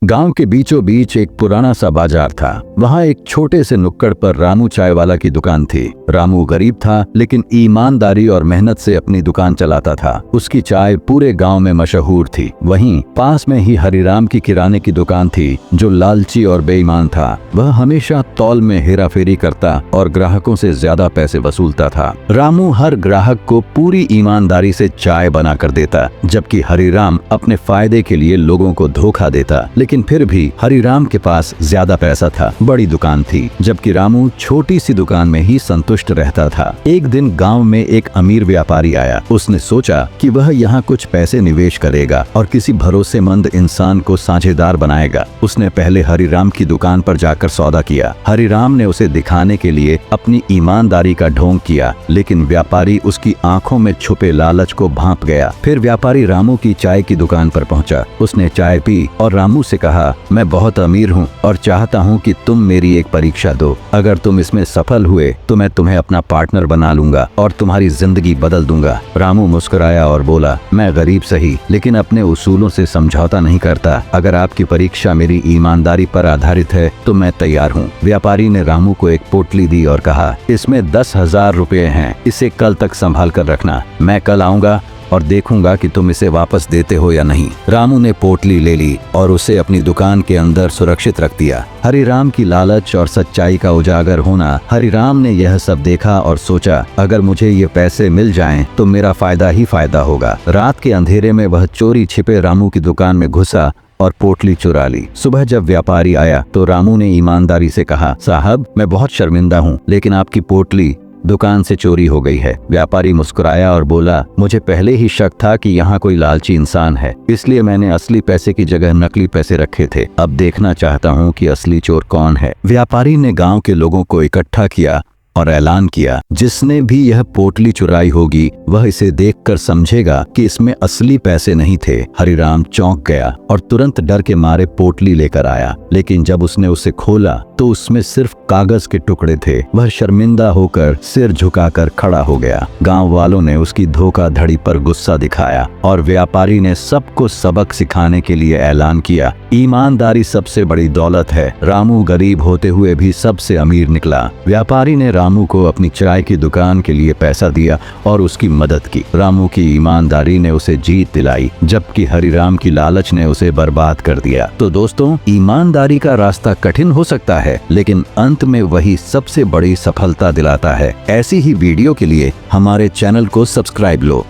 गांव के बीचों बीच एक पुराना सा बाजार था। वहां एक छोटे से नुक्कड़ पर रामू चाय वाला की दुकान थी। रामू गरीब था, लेकिन ईमानदारी और मेहनत से अपनी दुकान चलाता था। उसकी चाय पूरे गांव में मशहूर थी। वहीं पास में ही हरिराम की किराने की दुकान थी, जो लालची और बेईमान था। वह हमेशा तौल में हेराफेरी करता और ग्राहकों से ज्यादा पैसे वसूलता था। रामू हर ग्राहक को पूरी ईमानदारी से चाय बना कर देता, जबकि हरिराम अपने फायदे के लिए लोगों को धोखा देता। लेकिन फिर भी हरिराम के पास ज्यादा पैसा था, बड़ी दुकान थी, जबकि रामू छोटी सी दुकान में ही संतुष्ट रहता था। एक दिन गांव में एक अमीर व्यापारी आया। उसने सोचा कि वह यहाँ कुछ पैसे निवेश करेगा और किसी भरोसेमंद इंसान को साझेदार बनाएगा। उसने पहले हरिराम की दुकान पर जाकर सौदा किया। हरिराम ने उसे दिखाने के लिए अपनी ईमानदारी का ढोंग किया, लेकिन व्यापारी उसकी आंखों में छुपे लालच को भांप गया। फिर व्यापारी रामू की चाय की दुकान पर पहुंचा। उसने चाय पी और रामू से कहा, मैं बहुत अमीर हूँ और चाहता हूँ कि तुम मेरी एक परीक्षा दो। अगर तुम इसमें सफल हुए तो मैं तुम्हें अपना पार्टनर बना लूंगा और तुम्हारी जिंदगी बदल दूंगा। रामू मुस्कुराया और बोला, मैं गरीब सही, लेकिन अपने उसूलों से समझौता नहीं करता। अगर आपकी परीक्षा मेरी ईमानदारी पर आधारित है तो मैं तैयार हूँ। व्यापारी ने रामू को एक पोटली दी और कहा, इसमें 10,000 रुपए हैं, इसे कल तक संभाल कर रखना। मैं कल आऊंगा और देखूंगा कि तुम इसे वापस देते हो या नहीं। रामू ने पोटली ले ली और उसे अपनी दुकान के अंदर सुरक्षित रख दिया। हरिराम की लालच और सच्चाई का उजागर होना। हरिराम ने यह सब देखा और सोचा, अगर मुझे ये पैसे मिल जाएं तो मेरा फायदा ही फायदा होगा। रात के अंधेरे में वह चोरी छिपे रामू की दुकान में घुसा और पोटली चुरा ली। सुबह जब व्यापारी आया तो रामू ने ईमानदारी से कहा, साहब मैं बहुत शर्मिंदा हूँ, लेकिन आपकी पोटली दुकान से चोरी हो गई है। व्यापारी मुस्कुराया और बोला, मुझे पहले ही शक था कि यहाँ कोई लालची इंसान है, इसलिए मैंने असली पैसे की जगह नकली पैसे रखे थे। अब देखना चाहता हूँ कि असली चोर कौन है। व्यापारी ने गांव के लोगों को इकट्ठा किया और ऐलान किया, जिसने भी यह पोटली चुराई होगी वह इसे देखकर समझेगा कि इसमें असली पैसे नहीं थे। हरिराम चौंक गया और तुरंत डर के मारे पोटली लेकर आया, लेकिन जब उसने उसे खोला तो उसमें सिर्फ कागज के टुकड़े थे। वह शर्मिंदा होकर सिर झुकाकर खड़ा हो गया। गांव वालों ने उसकी धोखाधड़ी पर गुस्सा दिखाया और व्यापारी ने सबको सबक सिखाने के लिए ऐलान किया, ईमानदारी सबसे बड़ी दौलत है। रामू गरीब होते हुए भी सबसे अमीर निकला। व्यापारी ने रामू को अपनी चाय की दुकान के लिए पैसा दिया और उसकी मदद की। रामू की ईमानदारी ने उसे जीत दिलाई, जबकि हरिराम की लालच ने उसे बर्बाद कर दिया। तो दोस्तों, ईमानदारी का रास्ता कठिन हो सकता है, लेकिन अंत में वही सबसे बड़ी सफलता दिलाता है। ऐसी ही वीडियो के लिए हमारे चैनल को सब्सक्राइब लो।